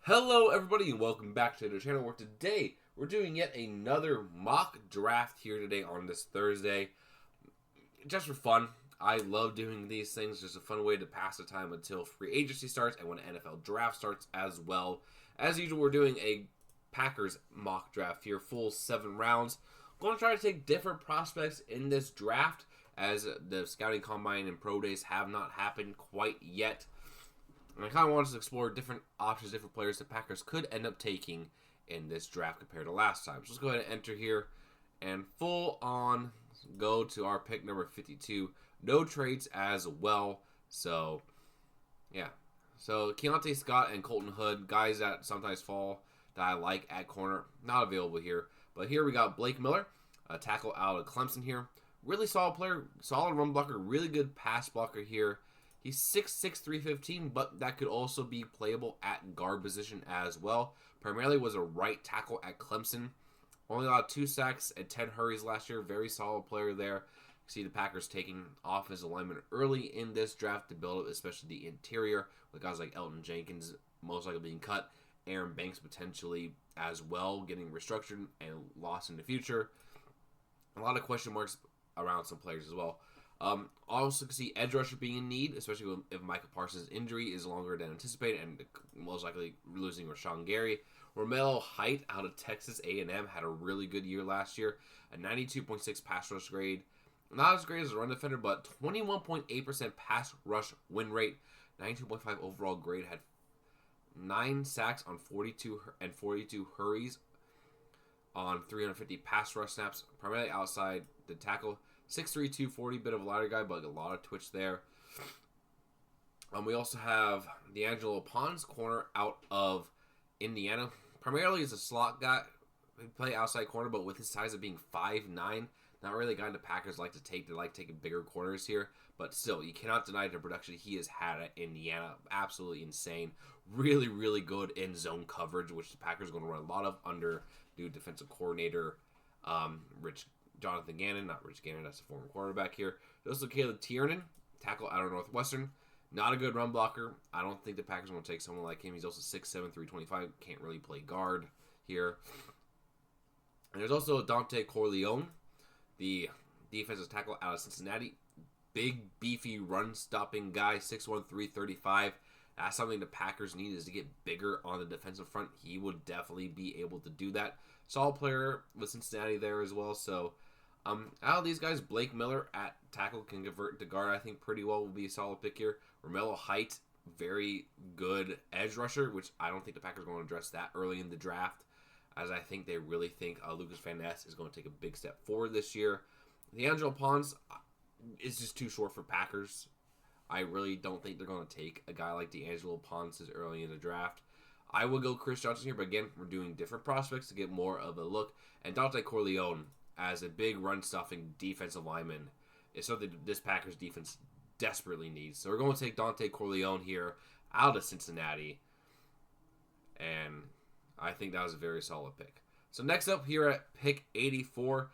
Hello everybody and welcome back to the channel where today we're doing yet another mock draft here today on this Thursday. Just for fun. I love doing these things. Just a fun way to pass the time until free agency starts and when NFL draft starts as well. As usual, we're doing a Packers mock draft here, full 7 rounds. I'm going to try to take different prospects in this draft as the scouting combine and pro days have not happened quite yet. And I kind of wanted to explore different options, different players the Packers could end up taking in this draft compared to last time. So let's go ahead and enter here and full on go to our pick number 52. No trades as well. So, yeah. So, Keontae Scott and Colton Hood, guys that sometimes fall that I like at corner, not available here. But here we got Blake Miller, a tackle out of Clemson here. Really solid player, solid run blocker, really good pass blocker here. He's 6'6", 315, but that could also be playable at guard position as well. Primarily was a right tackle at Clemson. Only allowed 2 sacks and 10 hurries last year. Very solid player there. You see the Packers taking off his alignment early in this draft to build up, especially the interior, with guys like Elton Jenkins most likely being cut. Aaron Banks potentially as well getting restructured and lost in the future. A lot of question marks around some players as well. Also can see edge rusher being in need, especially if Micah Parsons' injury is longer than anticipated and most likely losing Rashawn Gary. Romello Height out of Texas A&M had a really good year last year, a 92.6 pass rush grade. Not as great as a run defender, but 21.8% pass rush win rate, 92.5 overall grade, had 9 sacks on 42 hurries on 350 pass rush snaps, primarily outside the tackle. 6'3", 240, bit of a lighter guy, but a lot of twitch there. We also have D'Angelo Pons, corner out of Indiana. Primarily as a slot guy. He play outside corner, but with his size of being 5'9", not really a guy the Packers like to take. They like taking bigger corners here. But still, you cannot deny the production he has had at Indiana. Absolutely insane. Really, really good in zone coverage, which the Packers are going to run a lot of under new defensive coordinator Jonathan Gannon, not Rich Gannon, that's a former quarterback here. There's also Caleb Tiernan, tackle out of Northwestern. Not a good run blocker. I don't think the Packers are going to take someone like him. He's also 6'7", 325. Can't really play guard here. And there's also Dante Corleone, the defensive tackle out of Cincinnati. Big, beefy, run-stopping guy, 6'1", 335. That's something the Packers need, is to get bigger on the defensive front. He would definitely be able to do that. Solid player with Cincinnati there as well, so out of these guys, Blake Miller at tackle can convert to guard, I think, pretty well. Will be a solid pick here. Romello Height, very good edge rusher, which I don't think the Packers are going to address that early in the draft, as I think they really think Lucas Van Ness is going to take a big step forward this year. D'Angelo Pons is just too short for Packers. I really don't think they're going to take a guy like D'Angelo Pons as early in the draft. I will go Chris Johnson here, but again, we're doing different prospects to get more of a look. And Dante Corleone, as a big run-stuffing defensive lineman, is something this Packers defense desperately needs. So we're going to take Dante Corleone here out of Cincinnati. And I think that was a very solid pick. So next up here at pick 84,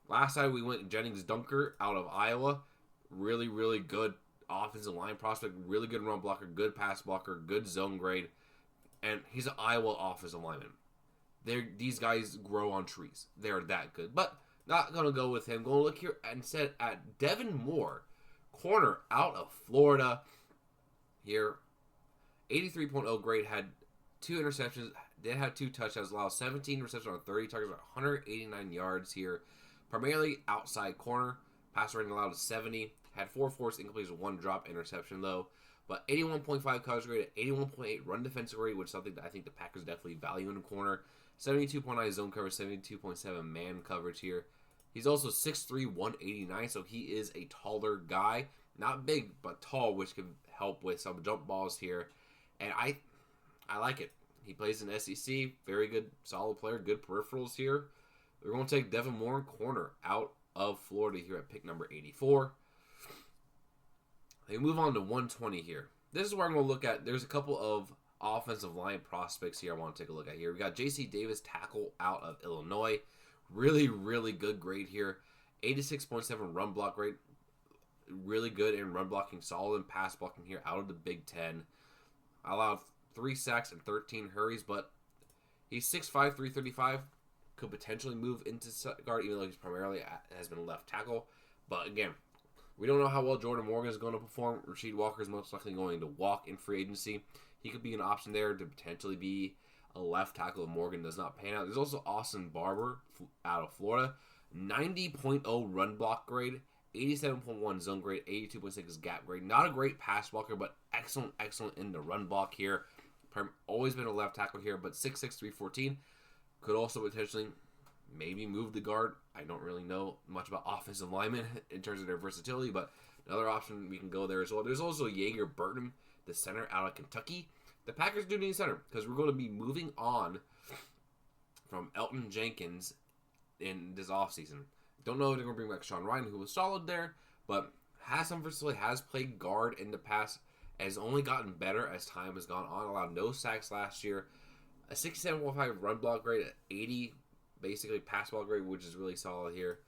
last time we went Jennings Dunker out of Iowa. Really, really good offensive line prospect. Really good run blocker, good pass blocker, good zone grade. And he's an Iowa offensive lineman. These guys grow on trees. They're that good. But not going to go with him. Going to look here instead at Devin Moore, corner out of Florida. Here, 83.0 grade, had 2 interceptions, did have 2 touchdowns, allowed 17 receptions on 30 targets, 189 yards here. Primarily outside corner. Pass rating allowed 70. Had 4 forced incompletions, 1 drop interception though. But 81.5 coverage grade, 81.8 run defensive grade, which is something that I think the Packers definitely value in the corner. 72.9 zone coverage, 72.7 man coverage here. He's also 6'3", 189, so he is a taller guy. Not big, but tall, which can help with some jump balls here. And I like it. He plays in SEC. Very good, solid player. Good peripherals here. We're going to take Devin Moore, corner, out of Florida here at pick number 84. We move on to 120 here. This is where I'm going to look at. There's a couple of offensive line prospects here I want to take a look at here. We got J.C. Davis, tackle out of Illinois. Really, really good grade here. 86.7 run block rate. Really good in run blocking, solid in pass blocking here out of the Big Ten. Allowed 3 sacks and 13 hurries, but he's 6'5", 335. Could potentially move into guard, even though he's primarily has been left tackle. But again, we don't know how well Jordan Morgan is going to perform. Rasheed Walker is most likely going to walk in free agency. He could be an option there to potentially be a left tackle if Morgan does not pan out. There's also Austin Barber out of Florida. 90.0 run block grade, 87.1 zone grade, 82.6 gap grade. Not a great pass blocker, but excellent in the run block here. Always been a left tackle here, but 6'6", 314. Could also potentially maybe move the guard. I don't really know much about offensive linemen in terms of their versatility, but another option we can go there as well. There's also Jaeger Burton, the center out of Kentucky. The Packers do need a center because we're going to be moving on from Elton Jenkins in this offseason. Don't know if they're going to bring back Sean Ryan, who was solid there, but has some versatility, has played guard in the past, has only gotten better as time has gone on. Allowed no sacks last year. A 67.5 run block grade, at 80 basically pass block grade, which is really solid here.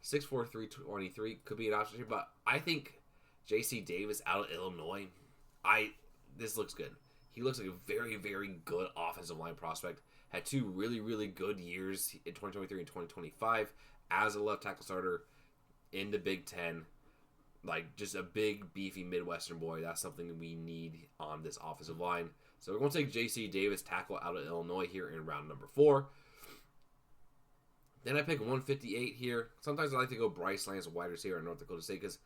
6'4", 323 could be an option here, but I think J.C. Davis out of Illinois, this looks good. He looks like a very, very good offensive line prospect. Had 2 really, really good years in 2023 and 2025 as a left tackle starter in the Big Ten. Like, just a big, beefy Midwestern boy. That's something we need on this offensive line. So we're going to take J.C. Davis, tackle out of Illinois here in round number 4. Then I pick 158 here. Sometimes I like to go Bryce Lance, a wide receiver in North Dakota State, because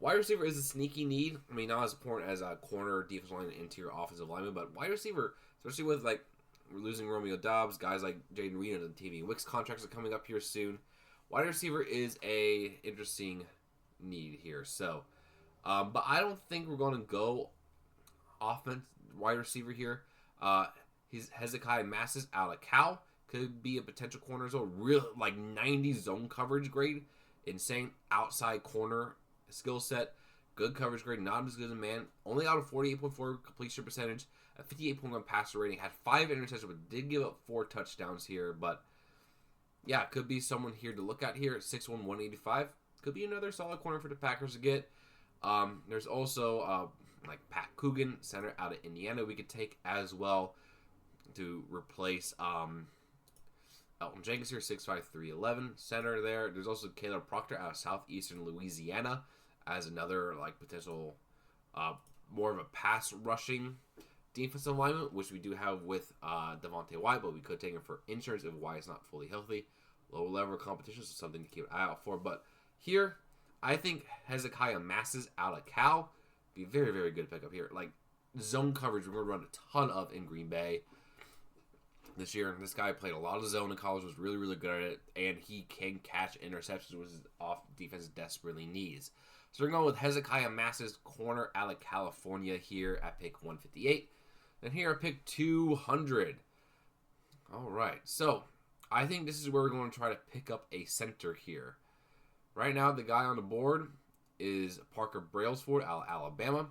wide receiver is a sneaky need. I mean, not as important as a corner, defensive line, and interior offensive lineman, but wide receiver, especially with, like, we're losing Romeo Doubs, guys like Jaden Reed and the TV Wicks contracts are coming up here soon. Wide receiver is a interesting need here. So, but I don't think we're going to go offense wide receiver here. He's Hezekiah Massis out of Cal. Could be a potential corner as well. Real, like 90 zone coverage grade. Insane outside corner skill set. Good coverage grade. Not as good as a man. Only out of 48.4 completion percentage. A 58.1 passer rating. Had 5 interceptions, but did give up 4 touchdowns here. But yeah, could be someone here to look at here at 6'1", 185. Could be another solid corner for the Packers to get. There's also like Pat Coogan, center out of Indiana, we could take as well to replace Elton Jenkins here, 6'5", 311, center there. There's also Caleb Proctor out of southeastern Louisiana as another like potential more of a pass rushing defensive lineman, which we do have with Devontae White, but we could take him for insurance if White is not fully healthy. Low level competition, so something to keep an eye out for. But here, I think Hezekiah Massis out of Cal be a very, very good pickup here. Like, zone coverage, we're going to run a ton of in Green Bay this year. This guy played a lot of zone in college, was really, really good at it, and he can catch interceptions, which is off defense desperately needs. So we're going with Hezekiah Massis, corner out of California here at pick 158. Then here at pick 200. All right, so I think this is where we're going to try to pick up a center here. Right now, the guy on the board is Parker Brailsford out of Alabama.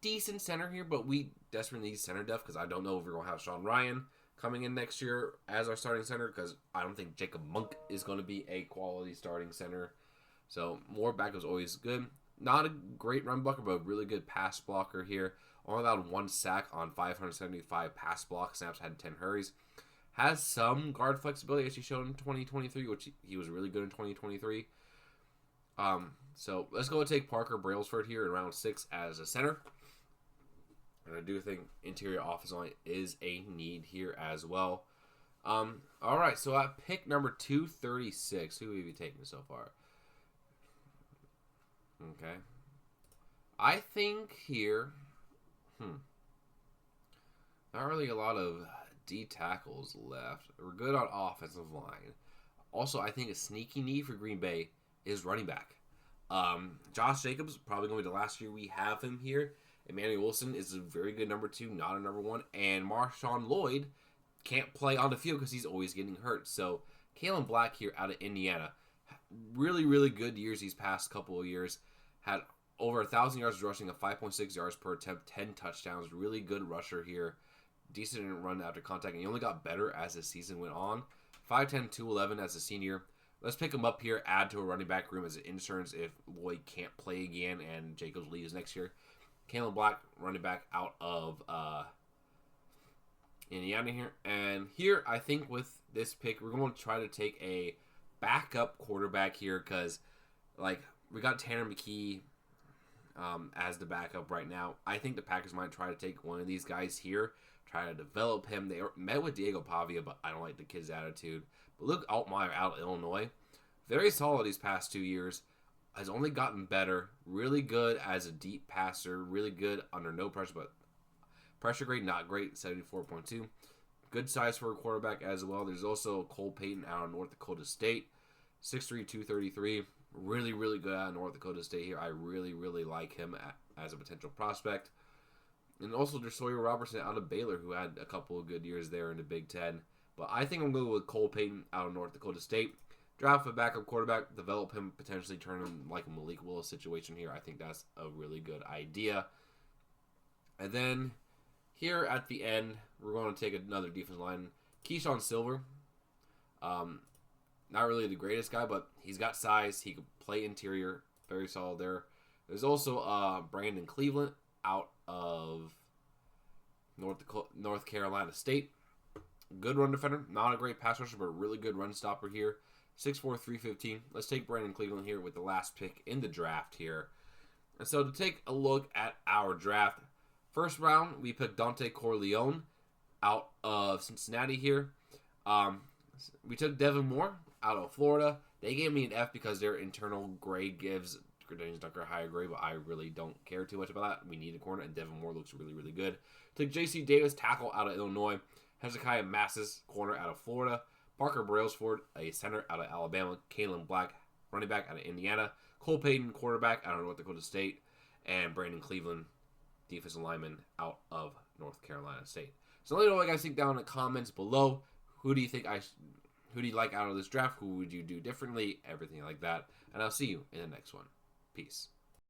Decent center here, but we desperately need center depth because I don't know if we're going to have Sean Ryan coming in next year as our starting center because I don't think Jacob Monk is going to be a quality starting center. So more backups always good. Not a great run blocker, but a really good pass blocker here. Only allowed 1 sack on 575 pass block snaps, had 10 hurries. Has some guard flexibility as he showed in 2023, which he was really good in 2023. So let's go and take Parker Brailsford here in round 6 as a center. And I do think interior offensive line is a need here as well. All right, so at pick number 236, who have you taken so far? Okay. I think here, not really a lot of D tackles left. We're good on offensive line. Also, I think a sneaky need for Green Bay is running back. Josh Jacobs, probably going to be the last year we have him here. Emmanuel Wilson is a very good number 2, not a number 1. And Marshawn Lloyd can't play on the field because he's always getting hurt. So, Kalen Black here out of Indiana. Really, really good years these past couple of years. Had over 1,000 yards rushing, a 5.6 yards per attempt, 10 touchdowns. Really good rusher here. Decent in run after contact. And he only got better as the season went on. 5'10", 211 as a senior. Let's pick him up here, add to a running back room as an insurance if Lloyd can't play again and Jacobs leaves next year. Kalen Black, running back out of Indiana here. And here, I think with this pick, we're going to try to take a backup quarterback here because, like, we got Tanner McKee as the backup right now. I think the Packers might try to take one of these guys here, try to develop him. They met with Diego Pavia, but I don't like the kid's attitude. But Luke Altmaier out of Illinois, very solid these past 2 years. Has only gotten better. Really good as a deep passer. Really good under no pressure, but pressure grade not great, 74.2. Good size for a quarterback as well. There's also Cole Payton out of North Dakota State, 6'3", 233. Really, really good out of North Dakota State here. I really, really like him as a potential prospect. And also there's Sawyer Robertson out of Baylor, who had a couple of good years there in the Big Ten. But I think I'm going to go with Cole Payton out of North Dakota State. Draft a backup quarterback, develop him, potentially turn him like a Malik Willis situation here. I think that's a really good idea. And then here at the end, we're going to take another defensive line. Keyshawn Silver. Not really the greatest guy, but he's got size. He can play interior. Very solid there. There's also Brandon Cleveland out of North Carolina State. Good run defender. Not a great pass rusher, but a really good run stopper here. 6'4", 315. Let's take Brandon Cleveland here with the last pick in the draft here. And so to take a look at our draft, first round, we picked Dante Corleone out of Cincinnati here. We took Devin Moore out of Florida. They gave me an F because their internal grade gives Gradanius Dunker a higher grade, but I really don't care too much about that. We need a corner, and Devin Moore looks really, really good. Took J.C. Davis, tackle out of Illinois. Hezekiah Massis, corner out of Florida. Parker Brailsford, a center out of Alabama. Kalen Black, running back out of Indiana. Cole Payton, quarterback out of North Dakota State. And Brandon Cleveland, defensive lineman out of North Carolina State. So let me know what you guys think down in the comments below. Who do you think who do you like out of this draft? Who would you do differently? Everything like that. And I'll see you in the next one. Peace.